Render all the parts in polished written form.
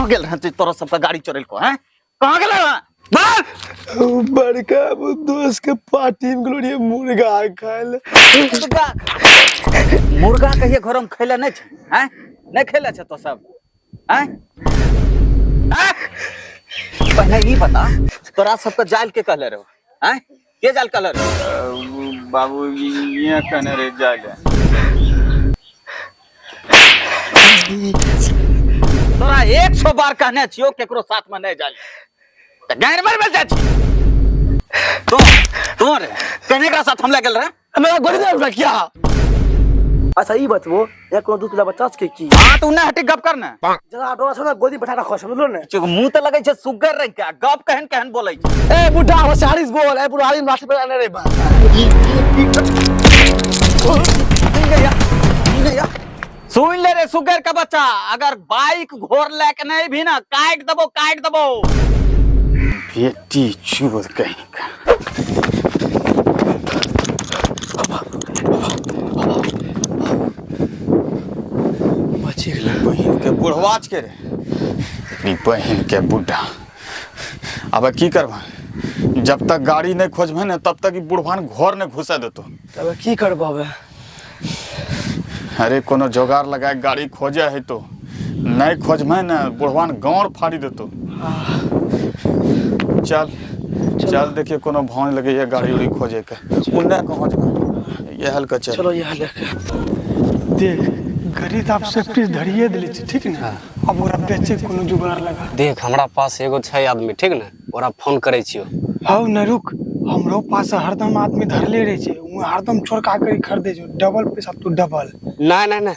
कहाँ गेल रहे तोरा सबका गाड़ी चोरेल को हैं? कहाँ गेल रहे? बड़का दोस्त के पार्टी में गेलो मुर्गा खाइले। मुर्गा कहिए घर में खैले नहीं छे हैं? नहीं खैले छे तो सब हैं? पहले ये बता तोरा सबका जाल के कहले रहो हैं? के जाल कहले रहो? बाबू ये कहने रे जाल तोरा 100 बार कहने छियो केकरो साथ में नहीं जाल त गैर मर जा छी तो रे कहने का साथ हमला गेल रहे? मेरा गोली दे क्या? अच्छा ई बतबो एक को दूसरा बच्चा के की हां तू ना हटी गप करना जरा डोरा छोड़ा गोदी बैठा रखो समझलो ने चुक मुंह त लगै छे सुगर रे क्या गप कहन कहन बोलै छे। ए बुढ़ा होशियारिस बोल ए बुढ़ारी लाठी पे आने रे बा सुन ले रे सुगर का बच्चा अगर बाइक घोर लेके नहीं भी ना काट दबो बेटी चूर कहीं का बची बहन के बुढ़वाच के रे बहन के बुढ़ा अब की करबा जब तक गाड़ी नहीं खोजबे ना तब तक बुढ़वान घर नहीं घुसा देतो। तब की करबाबे? अरे कोनो जोगार लगा गाड़ी खोजे है तो नहीं खोजबे ना बुढ़वान गाँव फाड़ी देतो। चल देखिए कोनो भाव लगे ये गाड़ी उड़ी खोजे के उन्ने कहाँ ये हल का चलो ये हल देख गरीब आप से पीस धरिए दिले ठीक ना अब ओरा बेचे कोनो जुगाड़ लगा देख हमरा पास एगो छै आदमी ठीक ना ओरा फोन करे छियो। हाउ न रुक हमरो पास हरदम आदमी धरले रहे छे उ हरदम चोरका कर खरीदे जो डबल पैसा तू डबल नहीं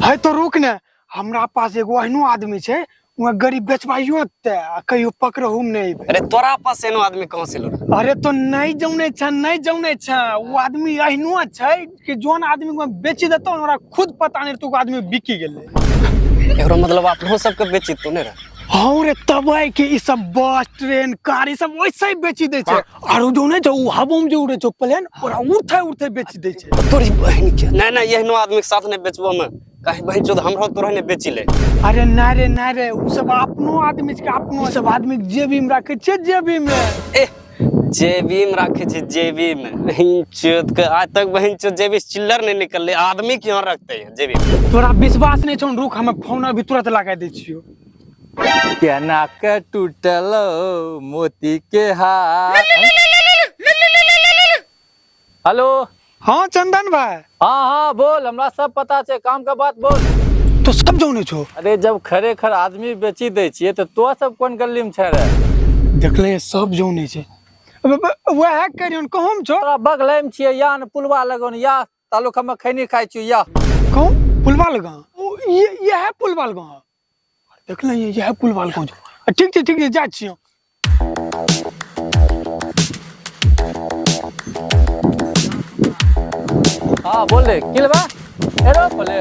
है तो रुक न हमरा पास एगो एहनो आदमी छे उ गरीब बेचबाइयो ते कहियो पकड़हु नहीं। अरे तोरा पास एनो आदमी कहां से लो? अरे तो नहीं जौने छ वो आदमी एहनो छै कि जोन आदमी को बेची देतो हमरा खुद पता नहीं तू आदमी बिकी गेले। एकरो मतलब आप लोग सबके बेची तो नहीं रहा? हाँ रे तब है कि ई सब बस ट्रेन कार ई सब वैसे ही बेची दे छे और जो नहीं जो हवा में जो उड़े छो प्लेन और उठे बेची दे छे। तोरी बहन के नहीं एहनो आदमी के साथ नहीं बेचबो में कहीं बहन चोद हमरा तोरा ने बेची ले। अरे ना रे उ सब अपनो आदमी के अपनो सब आदमी जेबी में रखे छे जेबी में जेबी में रखे छे जेबी में बहन चोद के आज तक बहन चोद जेबी चिल्लर नहीं निकलले आदमी क्यों रखते हैं जेबी में? तोरा विश्वास नहीं छौ रुक हम फोन अभी तुरंत लगा दे छियो। क्या नाक टूटलो मोती के हाथ। हेलो हाँ चंदन भाई। हाँ बोल हमरा सब पता छे काम का बात बोल। तो सब जौने छो? अरे जब खरेखर आदमी बेची दे छिए तो तो सब कौन गली में छे रे? देखले सब जौने छे वह करियन कहम छो तोरा बगले में छिए या न पुलवा लगन या तालुका में खैनी खाइ छु या कहूं पुलवा लगा ये है पुलवा लगा देखले ये है पुलवा लगा ठीक है जा छियो। हाँ बोल रे किलवा एरो बोले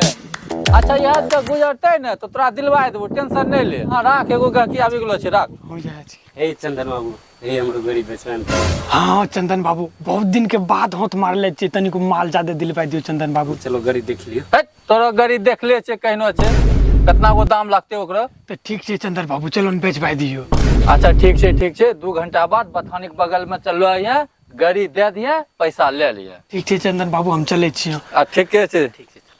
अच्छा यहाँ से गुजरते न तो तोरा दिलवा देबो टेंशन नहीं ले। हाँ राख एगो गाकी आबि गेलो छे राख हो जाए छी। ए चंदन बाबू ए हमरो गरीब बेचवन। हाँ चंदन बाबू बहुत दिन के बाद हाथ मारले छी तनी को माल ज्यादा दिलवा दियो चंदन बाबू। चलो गरी देख लियो। तोरा गाड़ी देख ले छे कहनो छे कितना गो दाम लागते ओकरा? तो ठीक छे चंदन बाबू चलो न बेचबाई दियो। अच्छा ठीक छे 2 घंटा बाद बथानी के बगल में चलो यहाँ गाड़ी दे दिए पैसा ले लिया। ठीक छे चंदन बाबू हम चले छियो। ठीक है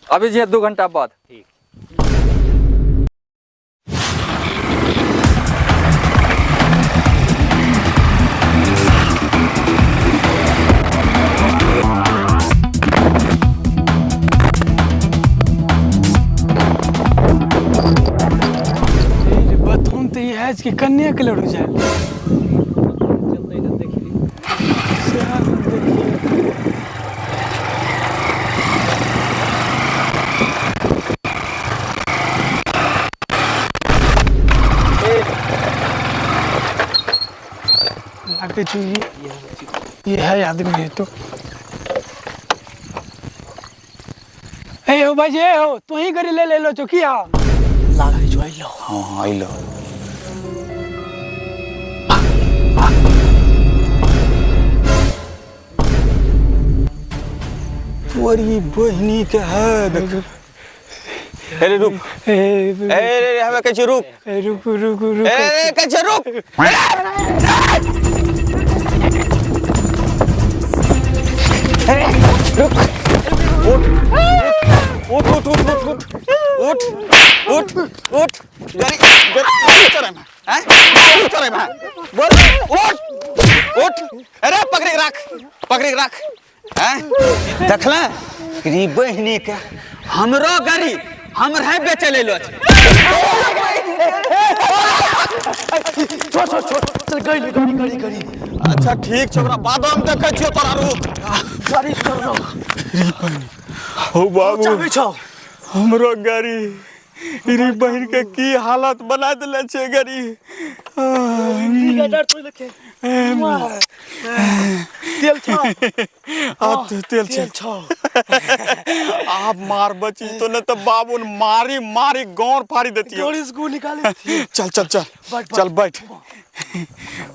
अभी जे 2 घंटा बाद। ठीक बतून तो ये है कि कन्या के लड़ू जाए लगते छो ये है आदमी है तो ए हो भाई जे हो तू ही गाड़ी ले लो चो किया लागे जो आइलो। हाँ आइलो तोरी बहनी के है अरे रुक ए, अरे हमें कहे रुक रुक रुक रुक अरे कहे रुक उठ उठ उठ उठ उठ उठ उठ उठ गरी गरी चले मैं हैं चले मैं बोल उठ उठ अरे पकड़ी रख हैं देखला री बहिनी के हमरो गरी हमर है बेचे ले लो चल गड़ी अच्छा ठीक छै ओकरा बाद हम देखै छियो तोरा रूप गाड़ी कर लो हो बाबू चाबी छौ हमरो गाड़ी री बहिन के की हालत बना देले छै गाड़ी डर तो लखे तेल छौ अब तेल छौ आप मार बची तो न तो बाबू मारी मारी गौर फाड़ी देती गोली से निकाले चल चल चल चल बैठ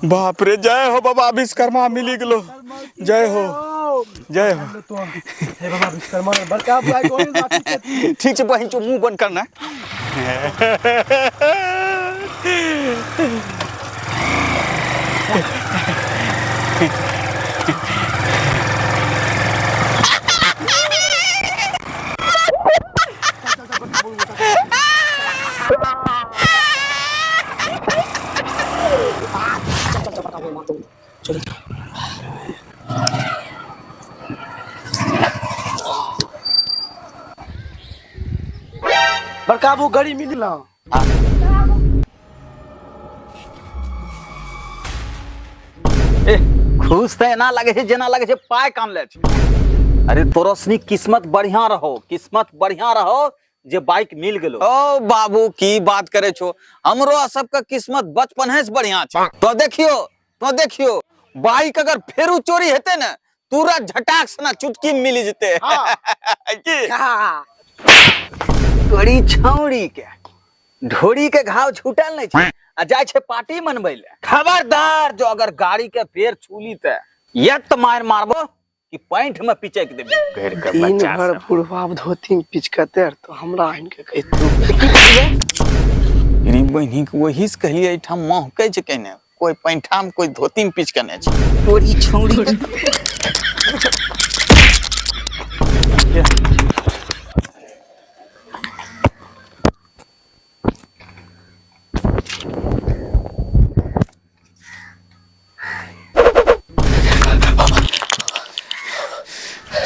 बाप रे जय हो बाबा विश्वकर्मा मिली गेलो जय हो हे बाबा विश्वकर्मा बड़का भाई गोली ठीक छै बहिन मुंह बंद करना बड़का वो गाड़ी मिलला ए खुश ते ना लगे छै जेना लगे छै पाय काम ले छै अरे तोरो सनी किस्मत बढ़िया रहो जे बाइक मिल गेलो ओ बाबू की बात करे छो हमरो सबके किस्मत बचपन से बढ़िया छै तो देखियो बाइक अगर फेरू चोरी हेते न तुरंत झटाक सना चुटकी में मिल जते की तोरी छौड़ी के ढोरी के घाव छूटल नहीं छै आ जाय छै पार्टी मनबै ले खबरदार जो अगर गाड़ी के फेर छूली त यत मार मारबो कि पैंट में पिचक देबी घर के दिन बच्चा भर सब बुढ़वा धोती में पिचकते तो हमरा आइन के कहतू री बहिनी के वही से कहलिए एठाम महकै छै कहने कोई पैंठा में कोई धोती में पिचकने छै तोरी छौड़ी के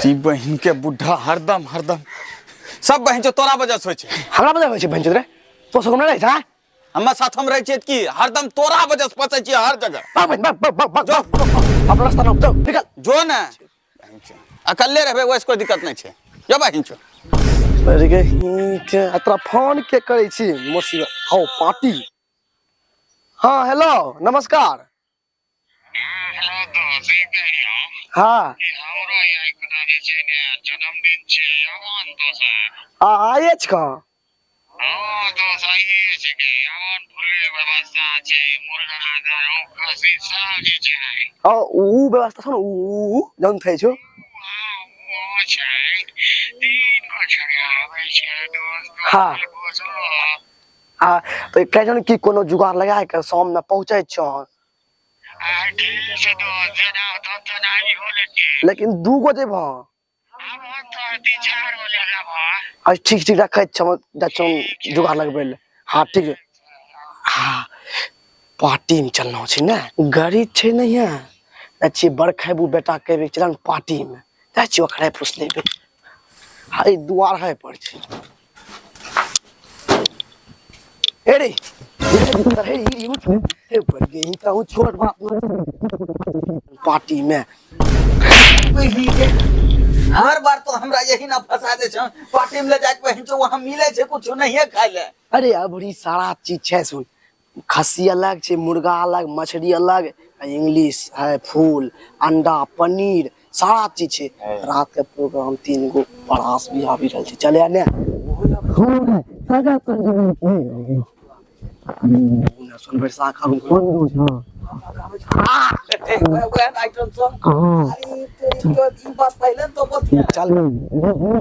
री बहिन के बुढ़ा हरदम सब बहिन जो तोरा वजह से होय छै हमरा बजा होय छै बंचत रे तो सब ना रहै छै हम साथ हम रहे छियै कि हरदम तोरा वजह से फंसै छियै हर जगह बक अब रास्ता ना जाओ निकल जो न अकेले रहबे वैसे कोई दिक्कत नहीं छै जो बहिन छो अरे के के अतरा फोन के करै छी मोसी हाउ पार्टी हां हेलो नमस्कार हेलो दोस्त ये कह रही हूँ हां कि हमरो यहाँ एक जन्मदिन छै अमन दोस्त आए छ का हाँ दोस्त आइए छै कि अमन पूरे व्यवस्था छै मुर्गा दारू खसी सब जे छै ऊ व्यवस्था छ ऊ जन थै छ वो छै तीन को छड़िया आबै छै दोस्त हाँ। तो कहन की कोनो जुगाड़ लगा के शाम में पहुंचे छ ठीक छै दोस्त जेना तो नाही होले के लेकिन दू गो जेब अब तो 3-4 हो लेला भा आज ठीक रखे छ जुगाड़ लगबे ले हां ठीक है हां पार्टी में चलना छै ना गाड़ी छै नहीं है अच्छी बड़ खाबू बेटा कहबे चलन पार्टी में जा छी ओकरे पूछ लेबे हाय दुआर है पर छै एरे ए पर गई त छोट बात पार्टी में हर बार तो हमरा यही ना फंसा दे छ पार्टी में ले जाके बहिन जो वहां मिले छै कुछ नहीं खाए ले अरे अबरी सारा चीज छै सुन खस्सी अलग छै मुर्गा अलग मछली अलग इंग्लिश है फूल अंडा पनीर सारा चीज छै रात के प्रोग्राम 3 गो परास भी आबि रहल छै चले ने सागा कर सुन वर्षा खाबू चल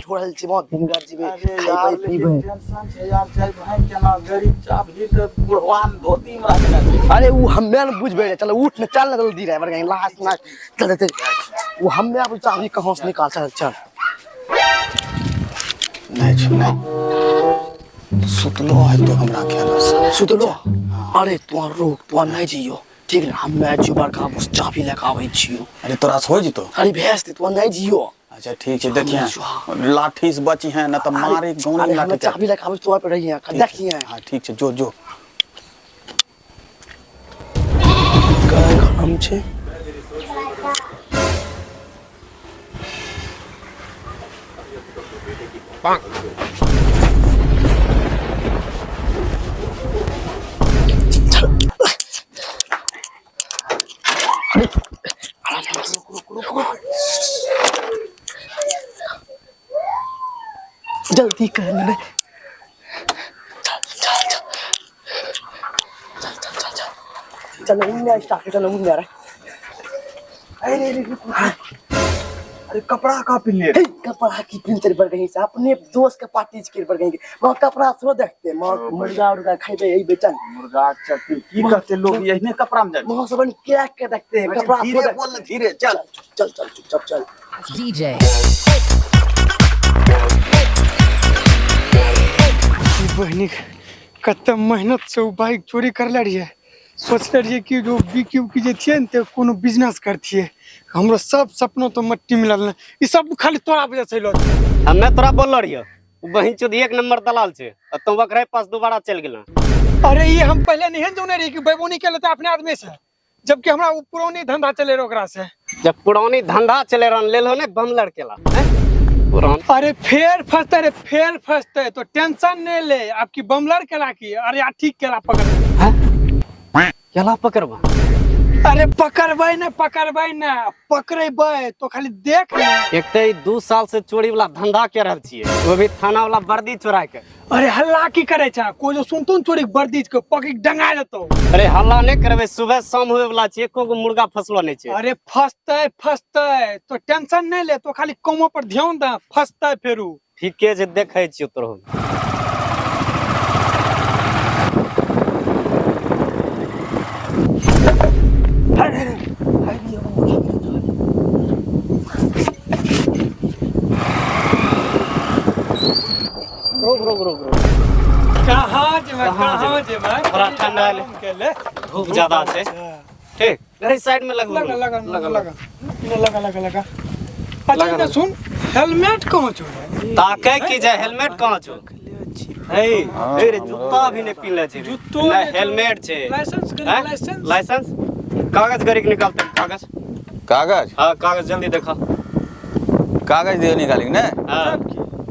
छोड़ल छी मत भिंगर जीबे खाइबे पीबे। अरे वो हम्मे न बुझबे रे, चल उठ न, चल न जल्दी ड्राइवर कहीं लास्ट ना चल देते। वो हम्मे अब चाबी कहां से निकाल, चल चल। नहीं सुतलो है तो हमरा ख्याल से सुतलो। अरे तू रोक, तू नहीं जियो ठीक है, हम्मे जुबार का बस चाबी लेके आबै छियो। अरे तोरा से हो जितो। अरे भेस दे, तू नहीं जियो। अच्छा ठीक है, देखिए लाठी से बची है ना तो मारे गौनी लाठी। चाबी लेके आबै तो पे रही है, देखिए। हां ठीक है, जो जो काय काम छे। जल्दी कर ले, चल उन्हें स्टार्ट चल उन्हें आ रहा है। अरे कपड़ा का पिले कपड़ा की पिंचर पर गई से अपने दोस्त के पार्टी के पर गई वहां कपड़ा थोड़ा देखते मुर्गा उर्गा खाइबे यही बेचन मुर्गा चट्टी की करते लोग यही कपड़ा में जाए। वहां सब क्या के देखते हैं कपड़ा धीरे बोल, धीरे चल चल चल चुपचाप चल। DJ. बहनी कते मेहनत से वो बाइक चोरी कर ले रही है। सोचले रहिए कि जो बिकी उकी जे थिए न ते कोनो बिजनेस करथिए। हमरो सब सपना तो मट्टी मिलल न, ई सब खाली तोरा वजह से लो। हमें तोरा बोल रहियो बहिन चोद एक नंबर दलाल छे और तुम वकरे पास दोबारा चल गेला। अरे ये हम पहले नहीं जोने रही कि बैबोनी के लेते अपने आदमी से, जबकि हमरा वो पुरानी धंधा चले रो ओकरा से। जब पुरानी धंधा चले रहन ले लो ने बम लड़केला पुरान। अरे फेर फंसते तो टेंशन नहीं ले, आपकी बमलर केला की। अरे यार ठीक केला पकड़ केला पकड़बा। अरे पकड़बै न पकड़बै तो खाली देख ले। एक तो 2 साल से चोरी वाला धंधा के रहल छिए, वो भी थाना वाला वर्दी चुरा के। अरे हल्ला की करे छा, कोई जो सुनतो न चोरी के वर्दी के पकड़ डंगा देतो। अरे हल्ला नहीं करबे, सुबह शाम होए वाला छे, एको गो मुर्गा फसलो नहीं छे। अरे फंसते तो टेंशन नहीं ले, तो खाली कामों पर ध्यान दे, फंसते फेरू। ठीके जे देखै छियो तोरो। रुक कहाँ जेबै थोड़ा ठंडा है, धूप ज्यादा है। ठीक अरे साइड में लगा। अच्छा इधर सुन, हेलमेट कहाँ छोड़े? ताके की जाए हेलमेट कहाँ छो? ए रे जूता भी नहीं पीले छे, जूतो ना हेलमेट छे। लाइसेंस कागज गाड़ी के निकालते कागज। कागज? हाँ कागज जल्दी देखा। कागज दियो निकालेंगे ना। हाँ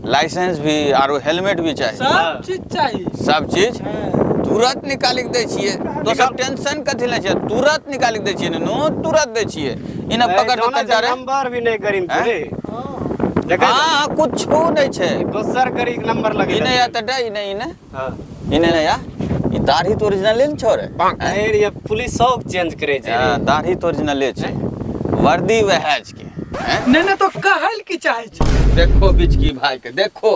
लाइसेंस भी और हेलमेट भी चाहिए, सब चीज चाहिए। सब चीज तुरंत निकाल के दै छिए। तो सब टेंशन कथि ले छै, तुरंत निकाल के दै छिए नो, तुरंत दै छिए। इने पकड़ के जा रे, नंबर भी नहीं करीन रे। देखा हां कुछ नहीं छै, दोसर गाड़ी के नंबर लगे। इने या त इने हां इने ने या ई दाढ़ी तो ओरिजिनल ले छ रे। अरे ये पुलिस सब चेंज करे छै। हां दाढ़ी तो ओरिजिनल ले छै, वर्दी वह के। नहीं तो कहल की चाहे छै। देखो बिचकी भाई के देखो,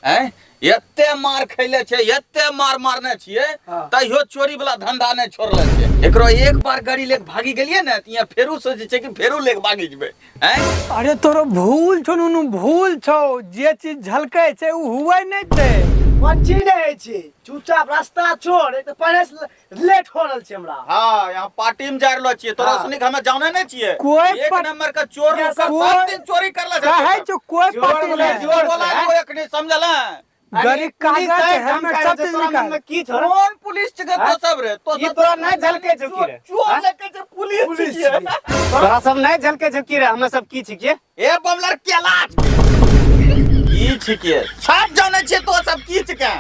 हैं एते मार खैले छे, एते मार मारने छिए, तइयो चोरी वाला धंधा नहीं छोड़ले छे। एकरो एक बार गाड़ी लेके भागी गेलिए ने त फेरू सोचे छे कि फेरू लेके भागी जबे। हैं अरे तोरो भूल छो नुनु, भूल छो। जे चीज झलकै छै उ हुए नहीं छै। पंची नहीं छै, चुपचाप रास्ता छोड़, एक तो पहले से लेट हो रहल छै हमरा। हां यहाँ पार्टी में जा रहलो छिए, तोरा सुनी हमें जाने नहीं छिए। कोई एक नंबर का चोर लोग सब दिन चोरी करला कहे छो कोई पार्टी नहीं। जोर बोला कोई एकनी समझला। गाड़ी कागज हेलमेट सब चीज निकाल। की छोरा कौन पुलिस के तो सब रे, तो ये तोरा नहीं झलके झुकी रे। चोर लेके जे पुलिस छिए। तोरा सब नहीं झलके झुकी रे, हमें सब की छिके। ए बमलर केला की छिके, सब जाने छे तो सब की छिके।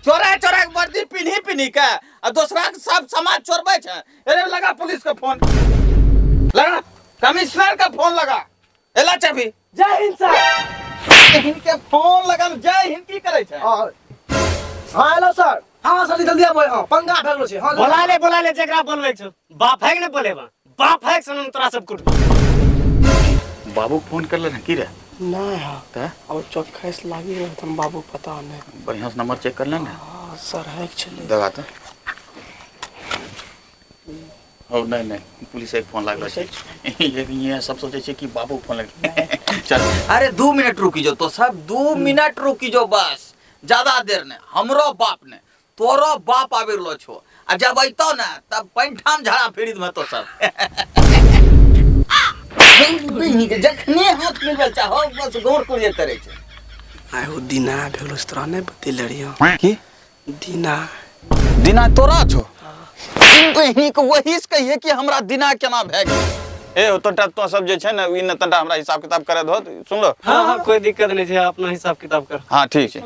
चोरा के वर्दी पिन्ही के आ दूसरा के सब सामान चोरबै छै। अरे लगा पुलिस के फोन, लगा कमिश्नर का फोन लगा। एला चाबी जय हिंद सर। इनके फोन लगा, जय हिंद की करे छै। हां हेलो सर, हाँ सर जल्दी आबो हां पंगा भए गेलो छै हां बोला ले जेकरा बोलबै छौ बाप है कि नहीं बोलेबा बाप है सनम तोरा सब कुछ बाबू फोन कर लेना की रे नहीं हां त अब चौखैस लागी रहे तुम बाबू पता नहीं बढ़िया से नंबर चेक कर लेना हां सर है चले दगा तो ओ नहीं पुलिस एक फोन लागल छै ये सब सोचे छै कि बाबू फोन लग चल अरे 2 मिनट रुकी जो तो सब 2 मिनट रुकी जो बस ज्यादा देर ने हमरो बाप ने तोरो बाप आबि रहलो छो आ जब अइतो ना तब पैंठाम झाड़ा फेरित में तो सब बहिनी के जखने हाथ मिलबल चाहो बस गौर करिए करे छै आइ हो दिना भेलो तोरा नहीं बतेले रहियो की दिना तोरा छो बहिनी को वही से कहिए कि हमरा दिना केना भए गेल ए हो तो सब जे छै ना इ न तंटा हमरा हिसाब किताब करे दो सुन लो हां कोई दिक्कत नहीं है अपना हिसाब किताब कर हां ठीक छै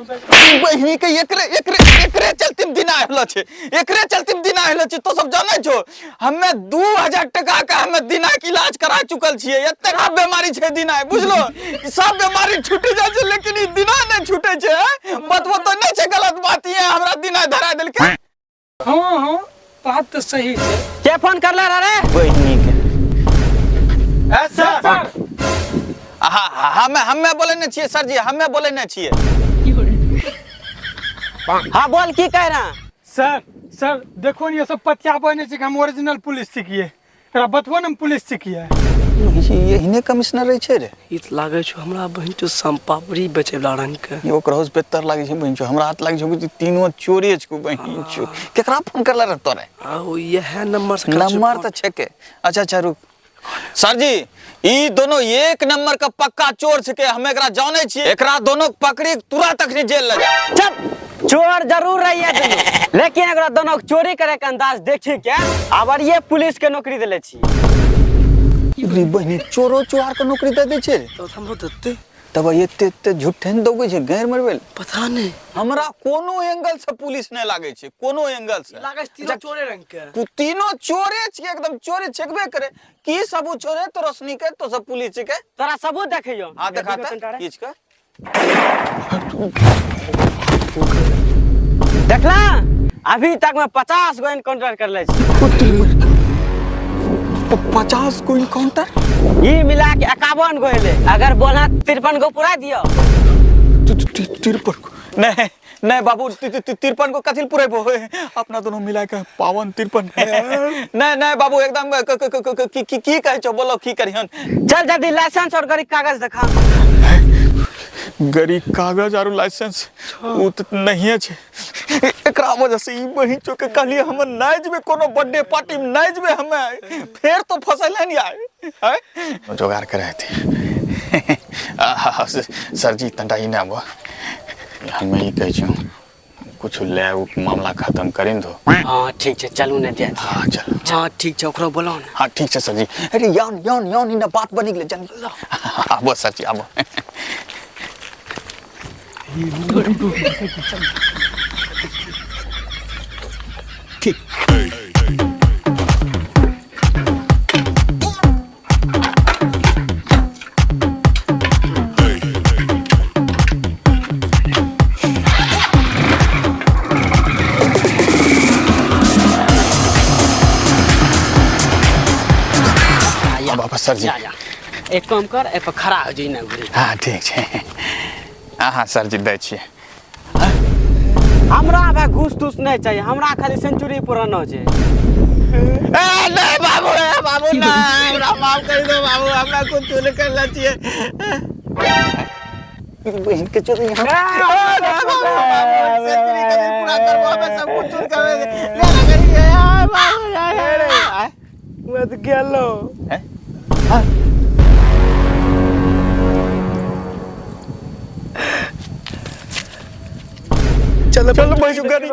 बहिनी के एकरे चलते दिना हलो छै एकरे चलते दिना हलो छै तो सब जानै छो हमे 2000 टका का हमे दिना के इलाज करा चुकल छियै एते खराब बीमारी छै दिना बुझलो ई सब बीमारी छूट जाय छै लेकिन ई दिना नै छूटे छै बतबो तो नै छै गलत बात ये हमरा दिना धरा देलकै हाँ बात तो सही है। के फोन करला रे बहिनी के सर हमे बोले न छियै सर जी हमे बोले न छियै हां बोल की कह रहा सर देखो ये सब पतियाबे नहीं छै कि हम ओरिजिनल पुलिस छिकिए एकरा बतबो न हम पुलिस छिकिए यही कमिश्नर रहे छै रे ई त लागे छ हमरा बहिन तो संपावरी बेचेला रंग के यो क्रॉस बेहतर लागे छै बहिन छो हमरा हाथ लागे छै कि तीनों चोरी छै बहिन छो केकरा फोन करला रे तोरे ओ यह नंबर से नंबर तो छके अच्छा रुक सर जी ई दोनों एक नंबर का पक्का चोर छके हम एकरा जाने छी एकरा दोनों पकड़ी तुरंत तक जेल ले जा चुप चोर जरूर रही है दोनों लेकिन एकरा दोनों चोरी करे के अंदाज देखी क्या आबर ये पुलिस के नौकरी देले छी रे बहिनी चोरो चोहार के नौकरी दे दे छै तो हमरो देते तब एते झूठे न दौगे छै गैर मरबेल पता नहीं हमरा कोनो एंगल से पुलिस नहीं लागे छै कोनो एंगल से लागे तीनों चोरे रंग के तू तीनों चोरे छियै एकदम चोरे छेकबे करे की सबूत छोरे तो रोशनी के तो सब पुलिस के तोरा सबूत देखियो हां दिखाता खींच के देखला अभी तक मैं 50 गो एनकाउंटर कर ले छी 50 को एनकाउंटर ये मिला के 51 गो हेले अगर बोला 53 गो पूरा दियो 53 नहीं बाबू 53 को कथिल पूरे अपना दोनों मिला के 52 53 नहीं बाबू एकदम की कहे छो बोलो की करियन चल जल्दी लाइसेंस और गाड़ी कागज दिखा गरी कागज और लाइसेंस उ त नहीं छै एकरा वजह से ई बहिन चो के कहलिए हम नाइज में कोनो बर्थडे पार्टी में नाइज में हमें फिर तो फसल है नहीं आए जोगार करे थे सर जी तंटा ही ना बो हम ही कह छी कुछ ले उ मामला खत्म करिन दो हां ठीक छै चलू ने दे हां चल हां ठीक छै ओकरा बोलाओ ना हां ठीक छै सर जी अरे यान इन बात बनी गेले जल्दी आबो सर जी आबो वापस सर जी एक काम कर ए पर खड़ा हो जइना हां ठीक छै हां सर जी दै छियै हमरा बे घूस तूस नहीं चाहिए हमरा खाली सेंचुरी पुराना छै नहीं बाबू ना हमरा माफ कर दो बाबू हमरा कुछ नहीं करना चाहिए बहन के चोरी सेंचुरी कभी पूरा करवा में सब कुछ चोर कर ले करिए बाबू यार मत गेलो हैं चलो भाई गाड़ी